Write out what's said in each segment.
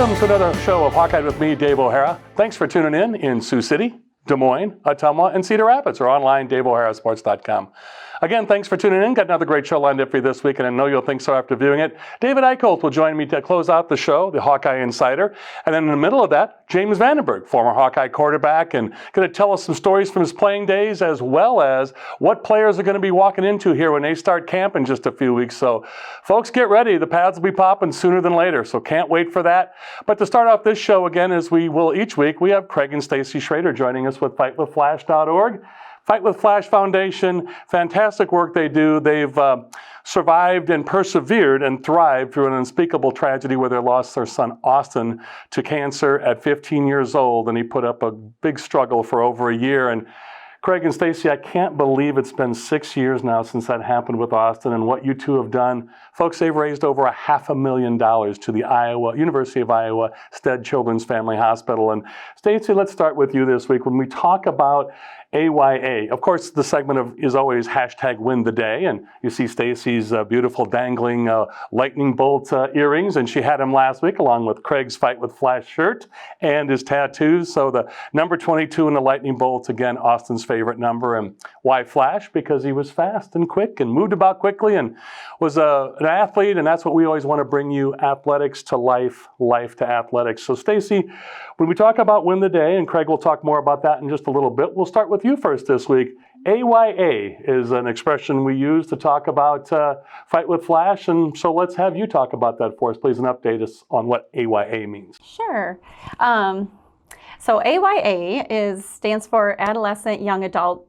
Welcome to another show of Hawkeye with me, Dave O'Hara. Thanks for tuning in Sioux City, Des Moines, Ottumwa, and Cedar Rapids, or online, DaveO'HaraSports.com. Again, thanks for tuning in. Got another great show lined up for you this week, and I know you'll think so after viewing it. David Eickholt will join me to close out the show, the Hawkeye Insider. And then in the middle of that, James Vendenberg, former Hawkeye quarterback, and going to tell us some stories from his playing days, as well as what players are going to be walking into here when they start camp in just a few weeks. So, folks, get ready. The pads will be popping sooner than later, so can't wait for that. But to start off this show, again, as we will each week, we have Craig and Stacy Schroeder joining us with FightWithFlash.org. Fight with Flash Foundation, fantastic work they do. They've survived and persevered and thrived through an unspeakable tragedy where they lost their son Austin to cancer at 15 years old, and he put up a big struggle for over a year. And Craig and Stacy, I can't believe it's been 6 years now since that happened with Austin, and what you two have done. Folks, they've raised over $500,000 to the University of Iowa Stead Children's Family Hospital. And Stacy, let's start with you this week. When we talk about AYA, of course, the segment is always #WinTheDay, and you see Stacy's beautiful dangling lightning bolt earrings, and she had them last week along with Craig's Fight with Flash shirt and his tattoos. So the number 22 in the lightning bolts, again, Austin's favorite number. And why Flash? Because he was fast and quick and moved about quickly and was an athlete, and that's what we always want to bring you: athletics to life, life to athletics. So Stacy, when we talk about Win the Day, and Craig will talk more about that in just a little bit, we'll start with you first this week. AYA is an expression we use to talk about Fight with Flash, and so let's have you talk about that for us, please, and update us on what AYA means. Sure. So AYA stands for Adolescent Young Adult.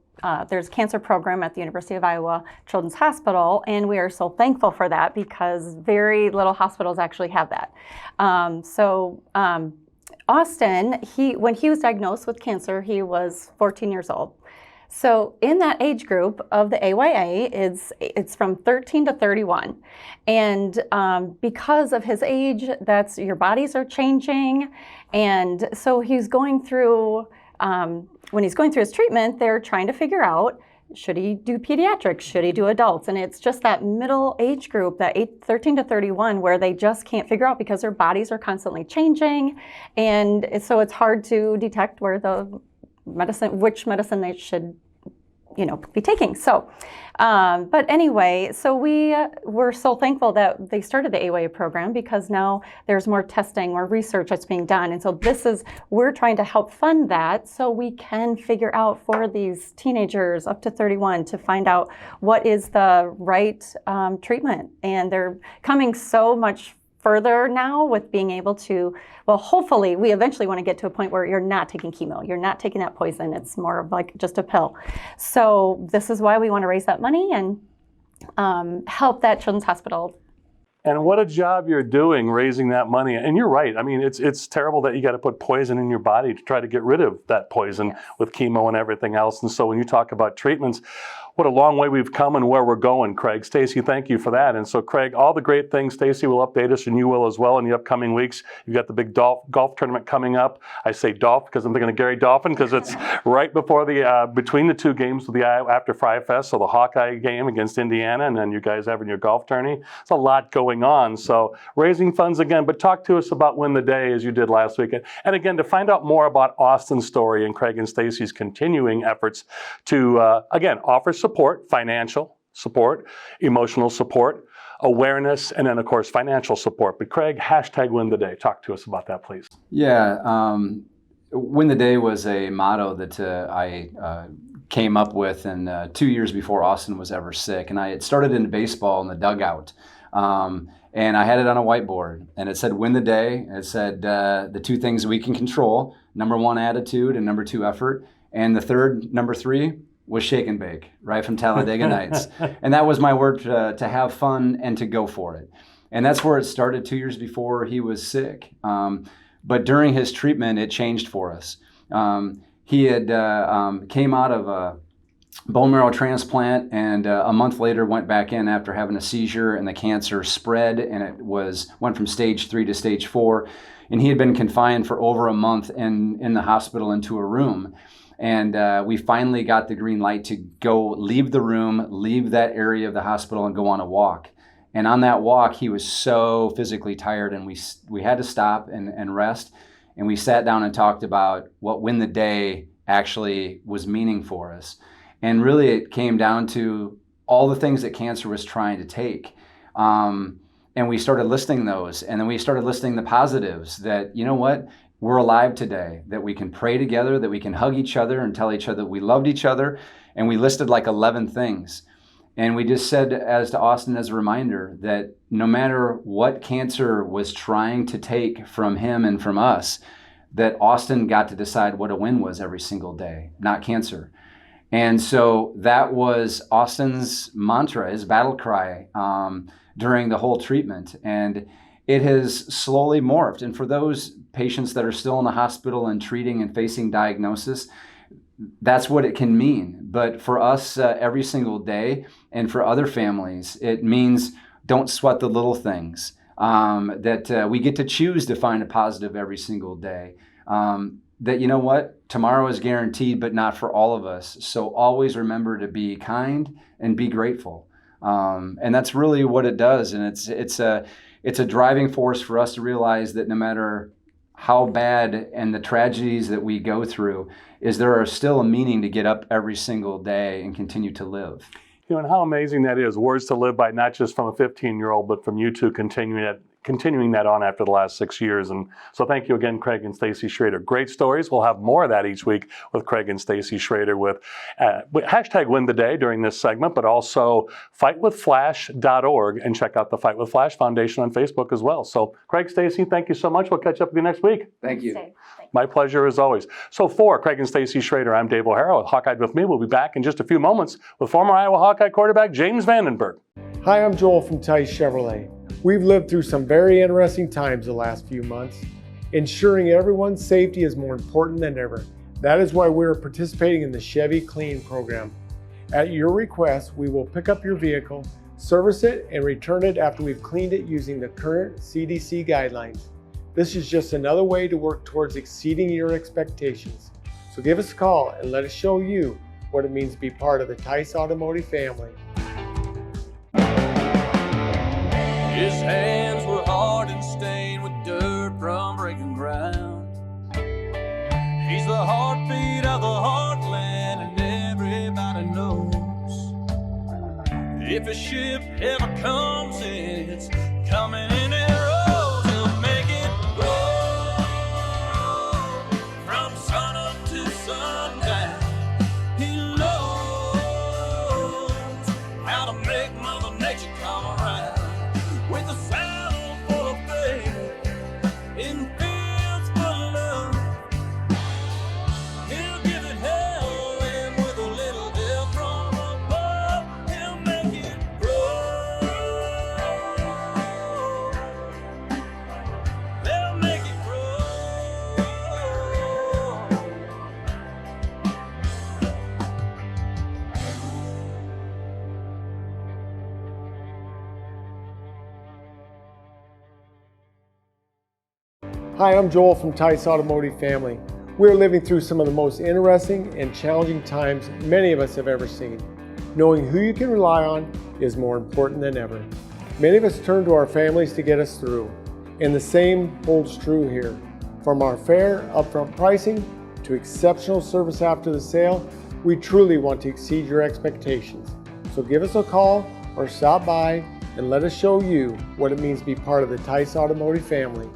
There's a cancer program at the University of Iowa Children's Hospital, and we are so thankful for that because very little hospitals actually have that. Austin, when he was diagnosed with cancer, he was 14 years old. So in that age group of the AYA, it's from 13 to 31. And because of his age, your bodies are changing. And so he's going through, when he's going through his treatment, they're trying to figure out, should he do pediatrics? Should he do adults? And it's just that middle age group, that 13 to 31, where they just can't figure out because their bodies are constantly changing. And so it's hard to detect which medicine they should, be taking. So, but anyway, so we're so thankful that they started the AYA program because now there's more testing, more research that's being done. And so we're trying to help fund that so we can figure out for these teenagers up to 31 to find out what is the right treatment. And they're coming so much further now with being able to, well, hopefully we eventually want to get to a point where you're not taking chemo, you're not taking that poison, it's more of like just a pill. So this is why we want to raise that money and help that children's hospital. And what a job you're doing raising that money. And you're right. I mean, it's terrible that you got to put poison in your body to try to get rid of that poison with chemo and everything else. And so when you talk about treatments, what a long way we've come and where we're going, Craig. Stacy, thank you for that. And so, Craig, all the great things, Stacy will update us, and you will as well in the upcoming weeks. You've got the big golf tournament coming up. I say Dolph because I'm thinking of Gary Dolphin, because it's right before between the two games with the After Fry Fest, so the Hawkeye game against Indiana, and then you guys having your golf tourney. It's a lot going on. So raising funds again, but talk to us about Win the Day as you did last week. And again, to find out more about Austin's story and Craig and Stacy's continuing efforts to, again, offer support, financial support, emotional support, awareness, and then, of course, financial support. But Craig, #Win the Day. Talk to us about that, please. Yeah, Win the Day was a motto that I came up with 2 years before Austin was ever sick. And I had started in baseball in the dugout. And I had it on a whiteboard, and it said, win the day. It said the two things we can control: number one, attitude, and number two, effort. And the third, number three, was shake and bake, right from Talladega Nights. And that was my word to have fun and to go for it. And that's where it started 2 years before he was sick. But during his treatment, it changed for us. He had came out of a bone marrow transplant, and a month later went back in after having a seizure, and the cancer spread, and it went from stage 3 to stage 4. And he had been confined for over a month in the hospital into a room. And we finally got the green light to go leave the room, leave that area of the hospital, and go on a walk. And on that walk, he was so physically tired, and we had to stop and rest. And we sat down and talked about what win the day actually was meaning for us. And really it came down to all the things that cancer was trying to take. And we started listing those. And then we started listing the positives that, you know what, we're alive today, that we can pray together, that we can hug each other and tell each other we loved each other. And we listed like 11 things. And we just said, as to Austin, as a reminder, that no matter what cancer was trying to take from him and from us, that Austin got to decide what a win was every single day, not cancer. And so that was Austin's mantra, his battle cry during the whole treatment. And it has slowly morphed. And for those patients that are still in the hospital and treating and facing diagnosis, that's what it can mean. But for us every single day, and for other families, it means don't sweat the little things, that we get to choose to find a positive every single day. That, you know what, tomorrow is guaranteed, but not for all of us. So always remember to be kind and be grateful. And that's really what it does. And it's a driving force for us to realize that no matter how bad and the tragedies that we go through, is there are still a meaning to get up every single day and continue to live. You know, and how amazing that is. Words to live by, not just from a 15-year-old, but from you two continuing that on after the last 6 years. And so thank you again, Craig and Stacy Schroeder. Great stories. We'll have more of that each week with Craig and Stacy Schroeder with hashtag Win the Day during this segment, but also fightwithflash.org, and check out the Fight with Flash Foundation on Facebook as well. So Craig, Stacy, thank you so much. We'll catch up with you next week. Thank you. My pleasure as always. So for Craig and Stacy Schroeder, I'm Dave O'Hara with Hawkeyed with me. We'll be back in just a few moments with former Iowa Hawkeye quarterback James Vendenberg. Hi, I'm Joel from Tice Chevrolet. We've lived through some very interesting times the last few months. Ensuring everyone's safety is more important than ever. That is why we're participating in the Chevy Clean program. At your request, we will pick up your vehicle, service it, and return it after we've cleaned it using the current CDC guidelines. This is just another way to work towards exceeding your expectations. So give us a call and let us show you what it means to be part of the Tice Automotive family. His hands were hard and stained with dirt from breaking ground. He's the heartbeat of the heartland, and everybody knows if a ship ever comes in, it's coming in arrows. He'll make it roll from sun up to sundown. He knows how to make Mother Nature come around. With a saddle full of faith in fields full of love, he'll give it hell, and with a little help from above, he'll make it grow. They'll make it grow. Hi, I'm Joel from Tice Automotive family. We're living through some of the most interesting and challenging times many of us have ever seen. Knowing who you can rely on is more important than ever. Many of us turn to our families to get us through, and the same holds true here. From our fair upfront pricing to exceptional service after the sale, we truly want to exceed your expectations. So give us a call or stop by and let us show you what it means to be part of the Tice Automotive family.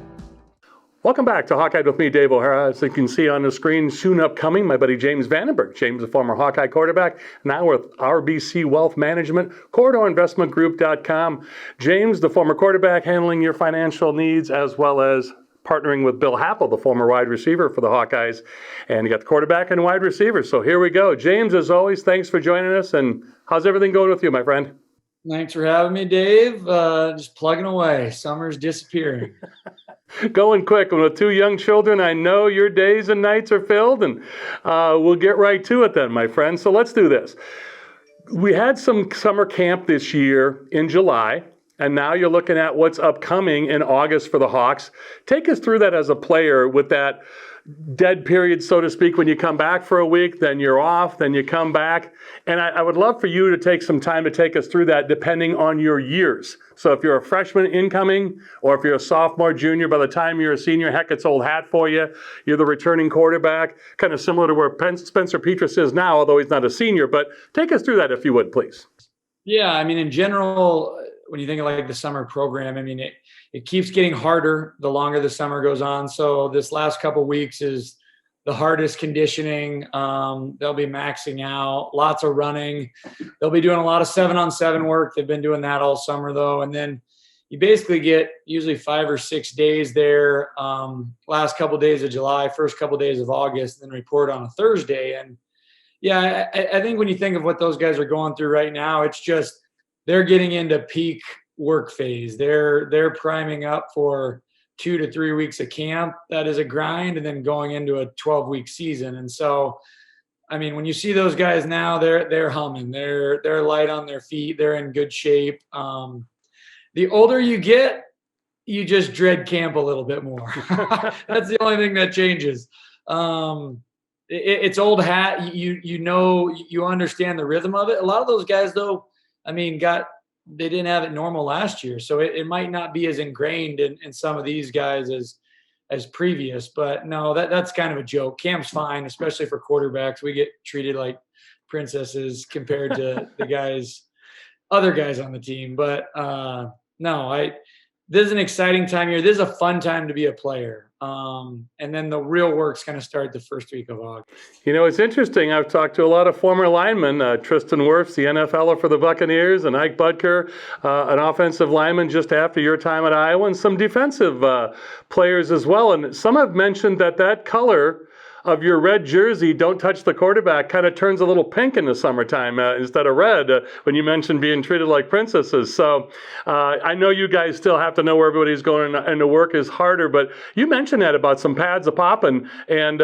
Welcome back to Hawkeye with me, Dave O'Hara. As you can see on the screen, soon upcoming, my buddy James Vendenberg. James, a former Hawkeye quarterback, now with RBC Wealth Management, CorridoRinvestmentGroup.com. James, the former quarterback, handling your financial needs, as well as partnering with Bill Happel, the former wide receiver for the Hawkeyes. And you got the quarterback and wide receiver. So here we go. James, as always, thanks for joining us. And how's everything going with you, my friend? Thanks for having me, Dave. Just plugging away. Summer's disappearing. Going quick. And with two young children, I know your days and nights are filled, and we'll get right to it then, my friend. So let's do this. We had some summer camp this year in July, and now you're looking at what's upcoming in August for the Hawks. Take us through that as a player with that, dead period, so to speak, when you come back for a week, then you're off, then you come back. And I would love for you to take some time to take us through that depending on your years. So if you're a freshman incoming, or if you're a sophomore, junior, by the time you're a senior, heck, it's old hat for you. You're the returning quarterback, kind of similar to where Spencer Petras is now, although he's not a senior. But take us through that if you would, please. Yeah, I mean, in general, when you think of like the summer program, I mean, it keeps getting harder the longer the summer goes on. So this last couple of weeks is the hardest conditioning. They'll be maxing out, lots of running. They'll be doing a lot of 7-on-7 work. They've been doing that all summer though. And then you basically get usually 5 or 6 days there, last couple of days of July, first couple of days of August, and then report on a Thursday. And yeah, I think when you think of what those guys are going through right now, it's just they're getting into peak work phase. They're priming up for 2 to 3 weeks of camp. That is a grind, and then going into a 12-week season. And so, I mean, when you see those guys now, they're humming. They're light on their feet. They're in good shape. The older you get, you just dread camp a little bit more. That's the only thing that changes. It's old hat. You understand the rhythm of it. A lot of those guys, though, I mean, they didn't have it normal last year, so it might not be as ingrained in some of these guys as previous. But no, that's kind of a joke. Camp's fine, especially for quarterbacks. We get treated like princesses compared to other guys on the team. But no, this is an exciting time here. This is a fun time to be a player. And then the real work's going to start the first week of August. You know, it's interesting. I've talked to a lot of former linemen. Tristan Wirfs, the NFLer for the Buccaneers, and Ike Butker, an offensive lineman just after your time at Iowa, and some defensive players as well. And some have mentioned that color of your red jersey, don't touch the quarterback, kind of turns a little pink in the summertime instead of red when you mentioned being treated like princesses. So I know you guys still have to know where everybody's going, and the work is harder, but you mentioned that about some pads a popping, and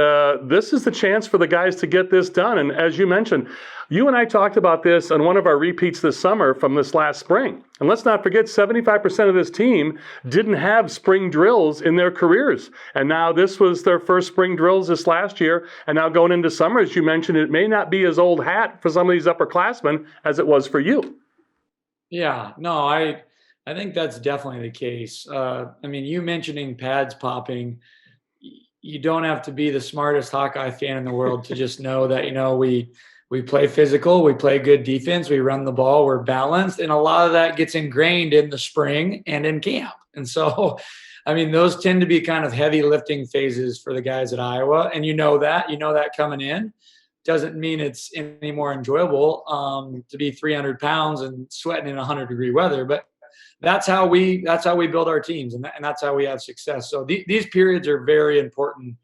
this is the chance for the guys to get this done. And as you mentioned, you and I talked about this on one of our repeats this summer from this last spring. And let's not forget, 75% of this team didn't have spring drills in their careers. And now this was their first spring drills this last year. And now going into summer, as you mentioned, it may not be as old hat for some of these upperclassmen as it was for you. Yeah, no, I think that's definitely the case. I mean, you mentioning pads popping, you don't have to be the smartest Hawkeye fan in the world to just know that, we play physical, we play good defense, we run the ball, we're balanced, and a lot of that gets ingrained in the spring and in camp. And so, I mean, those tend to be kind of heavy lifting phases for the guys at Iowa, and you know that coming in. Doesn't mean it's any more enjoyable to be 300 pounds and sweating in 100-degree weather, but that's how we build our teams, and that's how we have success. So these periods are very important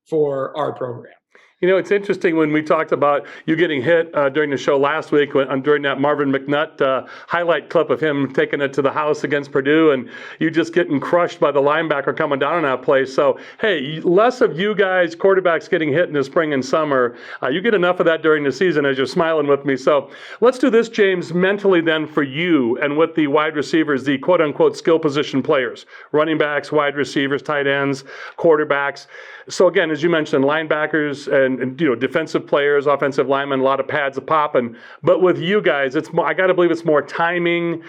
for our program. You know, it's interesting when we talked about you getting hit during the show last week during that Marvin McNutt highlight clip of him taking it to the house against Purdue, and you just getting crushed by the linebacker coming down on that play. So, hey, less of you guys, quarterbacks, getting hit in the spring and summer. You get enough of that during the season as you're smiling with me. So let's do this, James, mentally then for you and with the wide receivers, the quote-unquote skill position players, running backs, wide receivers, tight ends, quarterbacks. So again, as you mentioned, linebackers and defensive players, offensive linemen, a lot of pads a popping. But with you guys, it's more, I got to believe it's more timing,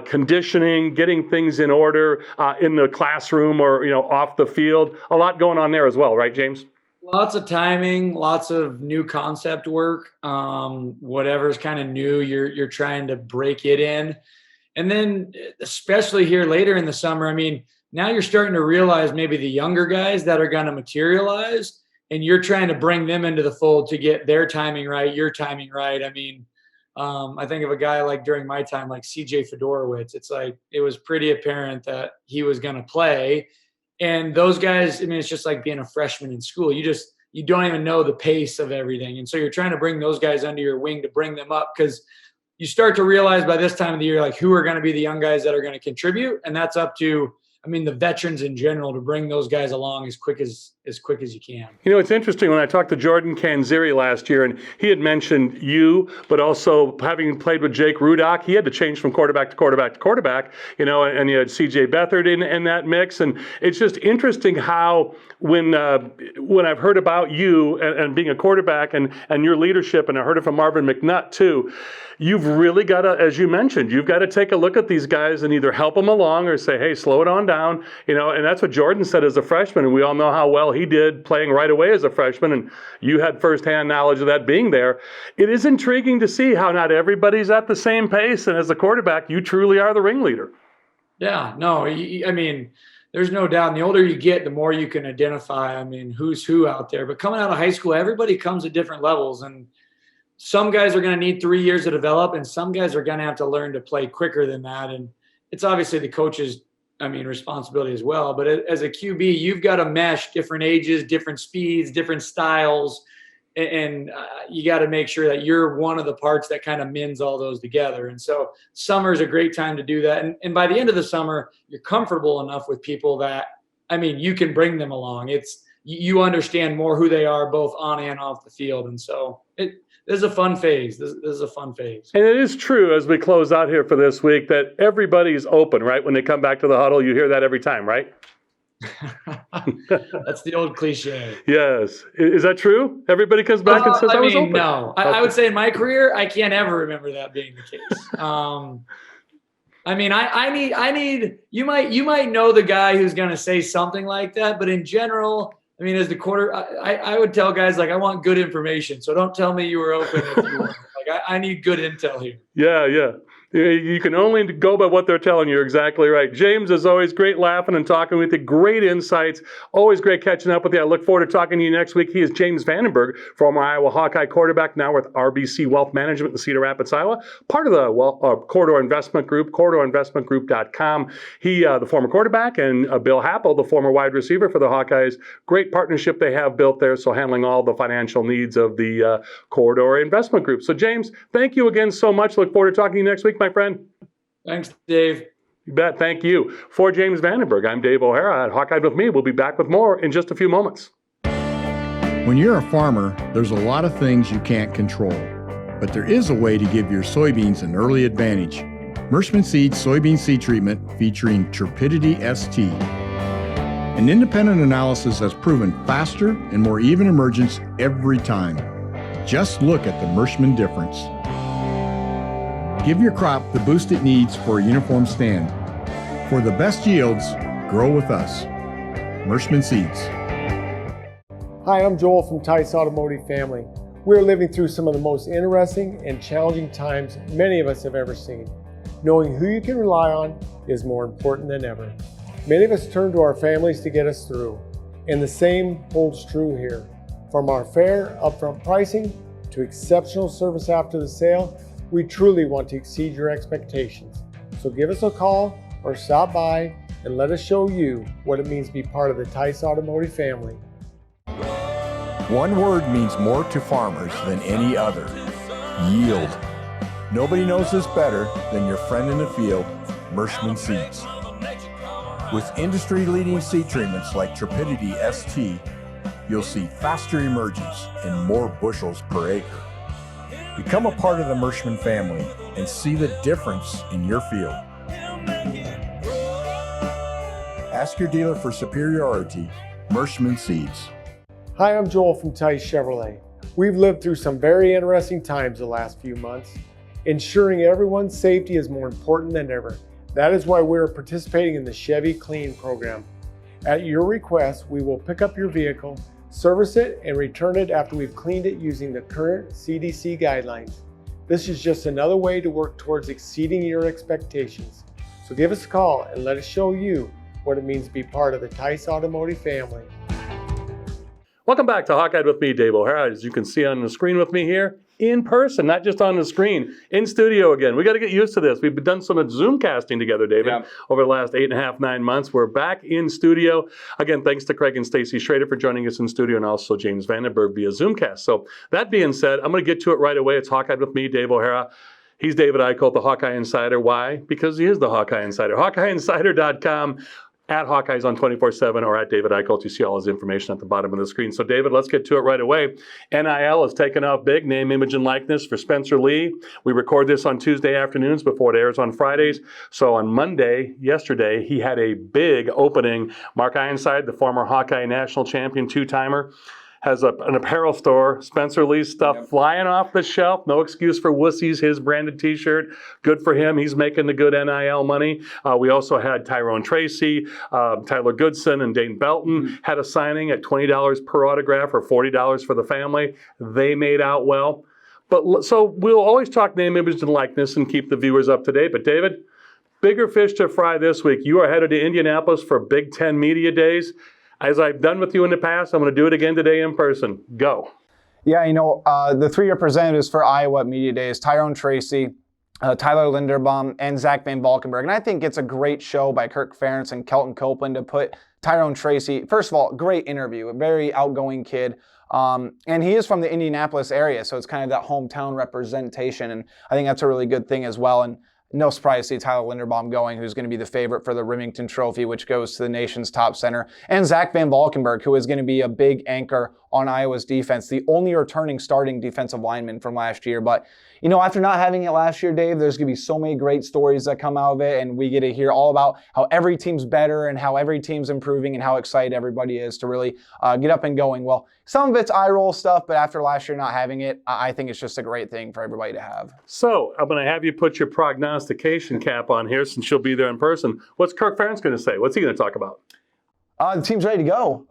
conditioning, getting things in order in the classroom or off the field. A lot going on there as well, right, James? Lots of timing, lots of new concept work. Whatever's kind of new, you're trying to break it in. And then especially here later in the summer, I mean, now you're starting to realize maybe the younger guys that are going to materialize, and you're trying to bring them into the fold to get their timing right, your timing right. I mean, I think of a guy like during my time, like CJ Fedorowicz. It's like it was pretty apparent that he was going to play. And those guys, I mean, it's just like being a freshman in school. You don't even know the pace of everything. And so you're trying to bring those guys under your wing to bring them up, because you start to realize by this time of the year, like, who are going to be the young guys that are going to contribute. And that's up to I mean, the veterans in general, to bring those guys along as quick as you can. You know, it's interesting when I talked to Jordan Canzeri last year, and he had mentioned you, but also having played with Jake Rudock, he had to change from quarterback to quarterback to quarterback, you know, and you had CJ Beathard in that mix. And it's just interesting how when I've heard about you and being a quarterback and your leadership, and I heard it from Marvin McNutt too, you've really got to, as you mentioned, you've got to take a look at these guys and either help them along or say, hey, slow it on down, you know, and that's what Jordan said as a freshman, and we all know how well he did playing right away as a freshman, and you had firsthand knowledge of that being there. It is intriguing to see how not everybody's at the same pace, and as a quarterback, you truly are the ringleader. Yeah, no, I mean, there's no doubt. And the older you get, the more you can identify, I mean, who's who out there. But coming out of high school, everybody comes at different levels, and some guys are going to need 3 years to develop, and some guys are going to have to learn to play quicker than that. And it's obviously the coach's, responsibility as well. But as a QB, you've got to mesh different ages, different speeds, different styles, and you got to make sure that you're one of the parts that kind of mends all those together. And so summer is a great time to do that. And by the end of the summer, you're comfortable enough with people that, you can bring them along. You understand more who they are both on and off the field. And so this is a fun phase. This is a fun phase. And it is true, as we close out here for this week, that everybody's open, right? When they come back to the huddle, you hear that every time, right? That's the old cliche. Yes. Is that true? Everybody comes back and says, I was open. No. I would say in my career, I can't ever remember that being the case. I need you might know the guy who's going to say something like that, but in general, as the quarter, I would tell guys, like, I want good information. So don't tell me you were open if you weren't. Like, I need good intel here. Yeah. You can only go by what they're telling you. You're exactly right. James, as always, great laughing and talking with you. Great insights. Always great catching up with you. I look forward to talking to you next week. He is James Vendenberg, former Iowa Hawkeye quarterback, now with RBC Wealth Management in Cedar Rapids, Iowa, part of the Corridor Investment Group, corridorinvestmentgroup.com. He, the former quarterback, and Bill Happel, the former wide receiver for the Hawkeyes. Great partnership they have built there, so handling all the financial needs of the Corridor Investment Group. So, James, thank you again so much. Look forward to talking to you next week, my friend. Thanks, Dave. You bet. Thank you. For James Vendenberg, I'm Dave O'Hara at Hawkeyed with me. We'll be back with more in just a few moments. When you're a farmer, there's a lot of things you can't control, but there is a way to give your soybeans an early advantage. Mershman Seeds soybean seed treatment featuring Turpidity ST. An independent analysis has proven faster and more even emergence every time. Just look at the Mershman difference. Give your crop the boost it needs for a uniform stand. For the best yields, grow with us. Mershman Seeds. Hi, I'm Joel from Tice Automotive Family. We're living through some of the most interesting and challenging times many of us have ever seen. Knowing who you can rely on is more important than ever. Many of us turn to our families to get us through, and the same holds true here. From our fair, upfront pricing to exceptional service after the sale, we truly want to exceed your expectations. So give us a call or stop by and let us show you what it means to be part of the Tice Automotive family. One word means more to farmers than any other: yield. Nobody knows this better than your friend in the field, Mershman Seeds. With industry-leading seed treatments like Turpidity ST, you'll see faster emergence and more bushels per acre. Become a part of the Mershman family and see the difference in your field. Ask your dealer for superiority. Mershman Seeds. Hi, I'm Joel from Tice Chevrolet. We've lived through some very interesting times the last few months. Ensuring everyone's safety is more important than ever. That is why we're participating in the Chevy Clean program. At your request, we will pick up your vehicle, service it, and return it after we've cleaned it using the current CDC guidelines. This is just another way to work towards exceeding your expectations. So give us a call and let us show you what it means to be part of the Tice Automotive family. Welcome back to Hawkeyed with me, Dave O'Hara. As you can see on the screen with me here, in person, not just on the screen, in studio again. We got to get used to this. We've done some Zoom casting together, David, over the last 8.5, 9 months. We're back in studio. Again, thanks to Craig and Stacy Schroeder for joining us in studio, and also James Vendenberg via Zoomcast. So that being said, I'm going to get to it right away. It's Hawkeyed with me, Dave O'Hara. He's David Eickholt, the Hawkeye Insider. Why? Because he is the Hawkeye Insider. HawkeyeInsider.com. at Hawkeyes on 24/7 or at David Eickholt. You see all his information at the bottom of the screen. So, David, let's get to it right away. NIL has taken off big, name, image, and likeness for Spencer Lee. We record this on Tuesday afternoons before it airs on Fridays. So on Monday, yesterday, he had a big opening. Mark Ironside, the former Hawkeye national champion, two-timer, has an apparel store, Spencer Lee's stuff flying off the shelf. No excuse for wussies, his branded t-shirt. Good for him. He's making the good NIL money. We also had Tyrone Tracy, Tyler Goodson, and Dane Belton had a signing at $20 per autograph or $40 for the family. They made out well. But so we'll always talk name, image, and likeness and keep the viewers up to date. But David, bigger fish to fry this week. You are headed to Indianapolis for Big Ten Media Days. As I've done with you in the past, I'm going to do it again today in person. Go. Yeah, the three representatives for Iowa at Media Days, Tyrone Tracy, Tyler Linderbaum, and Zach Van Valkenburg. And I think it's a great show by Kirk Ferentz and Kelton Copeland to put Tyrone Tracy, first of all, great interview, a very outgoing kid. And he is from the Indianapolis area, so it's kind of that hometown representation. And I think that's a really good thing as well. And no surprise to see Tyler Linderbaum going, who's going to be the favorite for the Remington Trophy, which goes to the nation's top center. And Zach Van Valkenburg, who is going to be a big anchor on Iowa's defense, the only returning starting defensive lineman from last year. But, after not having it last year, Dave, there's going to be so many great stories that come out of it, and we get to hear all about how every team's better and how every team's improving and how excited everybody is to really get up and going. Well, some of it's eye roll stuff, but after last year not having it, I think it's just a great thing for everybody to have. So I'm going to have you put your prognostication cap on here since you'll be there in person. What's Kirk Ferentz going to say? What's he going to talk about? The team's ready to go.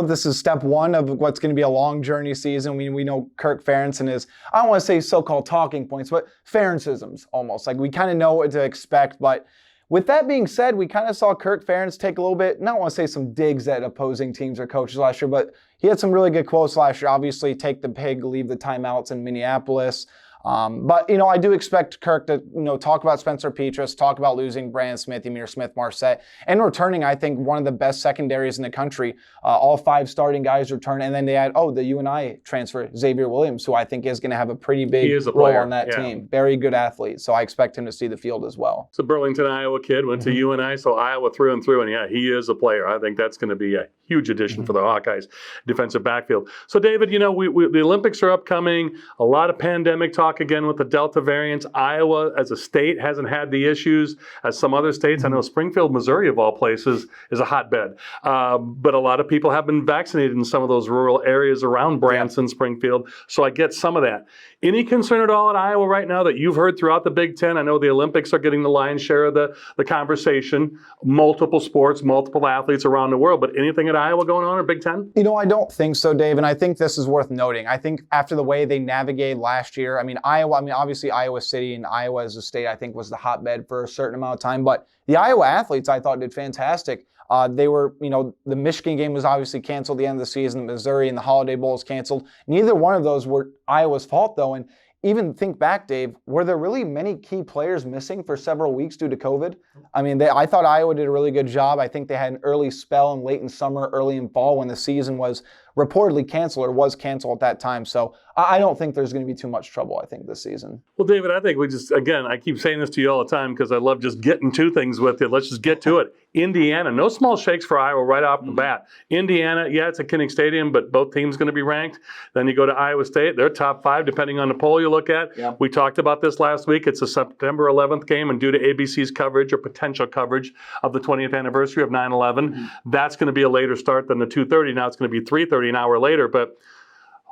This is step one of what's going to be a long journey season. I mean, we know Kirk Ferentz and his, I don't want to say so-called talking points, but Ferentzisms almost. Like, we kind of know what to expect. But with that being said, we kind of saw Kirk Ferentz take a little bit, not want to say some digs at opposing teams or coaches last year, but he had some really good quotes last year. Obviously, take the pig, leave the timeouts in Minneapolis. But I do expect Kirk to, talk about Spencer Petras, talk about losing Brandon Smith, Emir Smith-Marset, and returning, I think, one of the best secondaries in the country. All 5 starting guys return, and then they add, the UNI transfer, Xavier Williams, who I think is going to have a pretty big role on that team. Very good athlete, so I expect him to see the field as well. It's a Burlington, Iowa kid, went to UNI, so Iowa through and through, and yeah, he is a player. I think that's going to be a huge addition for the Hawkeyes defensive backfield. So, David, the Olympics are upcoming, a lot of pandemic talk again with the Delta variant. Iowa as a state hasn't had the issues as some other states. I know Springfield, Missouri, of all places, is a hotbed. But a lot of people have been vaccinated in some of those rural areas around Branson, Springfield. So I get some of that. Any concern at all at Iowa right now that you've heard throughout the Big Ten? I know the Olympics are getting the lion's share of the conversation. Multiple sports, multiple athletes around the world. But anything at Iowa going on or Big Ten? I don't think so, Dave. And I think this is worth noting. I think after the way they navigated last year, obviously Iowa City and Iowa as a state, I think, was the hotbed for a certain amount of time. But the Iowa athletes, I thought, did fantastic. They were, the Michigan game was obviously canceled at the end of the season. Missouri and the Holiday Bowl was canceled. Neither one of those were Iowa's fault, though. And even think back, Dave, were there really many key players missing for several weeks due to COVID? I thought Iowa did a really good job. I think they had an early spell in late in summer, early in fall when the season was reportedly canceled or was canceled at that time. So I don't think there's going to be too much trouble, I think, this season. Well, David, I think I keep saying this to you all the time because I love just getting to things with you. Let's just get to it. Indiana, no small shakes for Iowa right off the bat. Indiana, yeah, it's a Kinnick Stadium, but both teams going to be ranked. Then you go to Iowa State. They're top 5, depending on the poll you look at. Yeah. We talked about this last week. It's a September 11th game, and due to ABC's coverage or potential coverage of the 20th anniversary of 9/11, that's going to be a later start than the 2:30. Now it's going to be 3:30 an hour later, but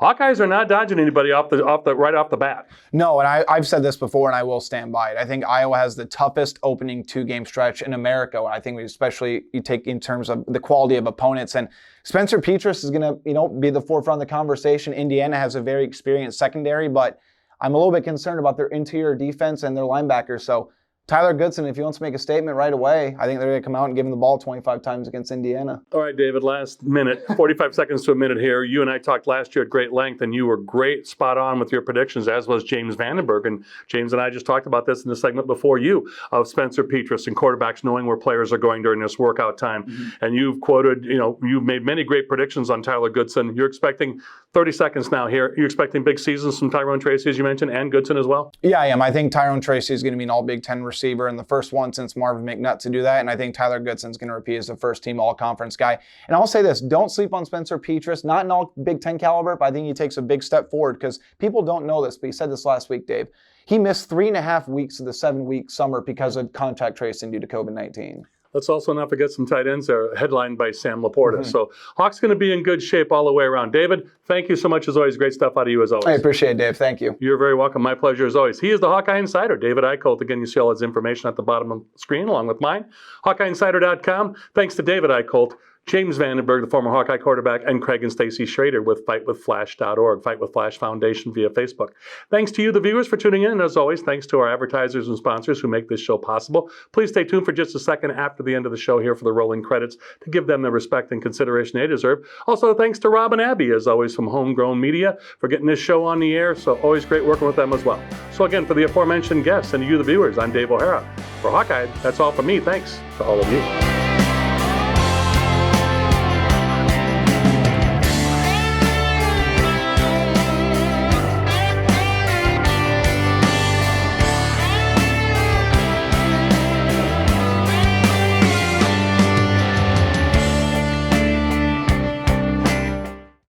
Hawkeyes are not dodging anybody right off the bat. No, and I've said this before, and I will stand by it. I think Iowa has the toughest opening 2-game stretch in America. I think especially you take in terms of the quality of opponents. And Spencer Petras is going to, be the forefront of the conversation. Indiana has a very experienced secondary, but I'm a little bit concerned about their interior defense and their linebackers. So Tyler Goodson, if he wants to make a statement right away, I think they're going to come out and give him the ball 25 times against Indiana. All right, David, last minute, 45 seconds to a minute here. You and I talked last year at great length, and you were great, spot on with your predictions, as was James Vendenberg. And James and I just talked about this in the segment before you of Spencer Petras and quarterbacks knowing where players are going during this workout time. And you've quoted, you've made many great predictions on Tyler Goodson. You're expecting 30 seconds now here. You're expecting big seasons from Tyrone Tracy, as you mentioned, and Goodson as well? Yeah, I am. I think Tyrone Tracy is going to be an all Big Ten receiver. receiver and the first one since Marvin McNutt to do that. And I think Tyler Goodson's going to repeat as the first team all-conference guy. And I'll say this, don't sleep on Spencer Petras, not in all Big Ten caliber, but I think he takes a big step forward because people don't know this, but he said this last week, Dave. He missed 3.5 weeks of the 7-week summer because of contact tracing due to COVID-19. Let's also not forget some tight ends there, headlined by Sam Laporta. So Hawks going to be in good shape all the way around. David, thank you so much as always. Great stuff out of you as always. I appreciate it, Dave. Thank you. You're very welcome. My pleasure as always. He is the Hawkeye Insider, David Eickholt. Again, you see all his information at the bottom of the screen along with mine. HawkeyeInsider.com. Thanks to David Eickholt, James Vendenberg, the former Hawkeye quarterback, and Craig and Stacy Schroeder with FightWithFlash.org, Fight with Flash Foundation via Facebook. Thanks to you, the viewers, for tuning in. And as always, thanks to our advertisers and sponsors who make this show possible. Please stay tuned for just a second after the end of the show here for the rolling credits to give them the respect and consideration they deserve. Also, thanks to Rob and Abby, as always, from Homegrown Media for getting this show on the air. So always great working with them as well. So again, for the aforementioned guests and you, the viewers, I'm Dave O'Hara. For Hawkeye, that's all from me. Thanks to all of you.